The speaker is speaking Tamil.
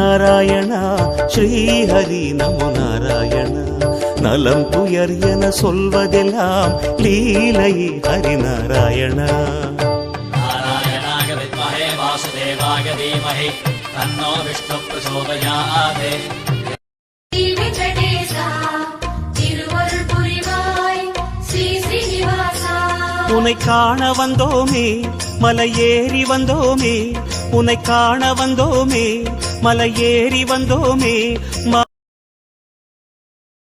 நாராயணா ஸ்ரீஹரி நமோ நாராயணா நலம் துயர் என சொல்வதெல்லாம் லீலை ஹரி நாராயணா நாராயணாய வித்மஹே வாசுதேவாய தீமஹி தன்னோ விஷ்ணு பிரச்சோதயாத் உன்னை காண வந்தோமே மலை ஏறி வந்தோமே உன்னை காண வந்தோமே மலை ஏறி வந்தோமே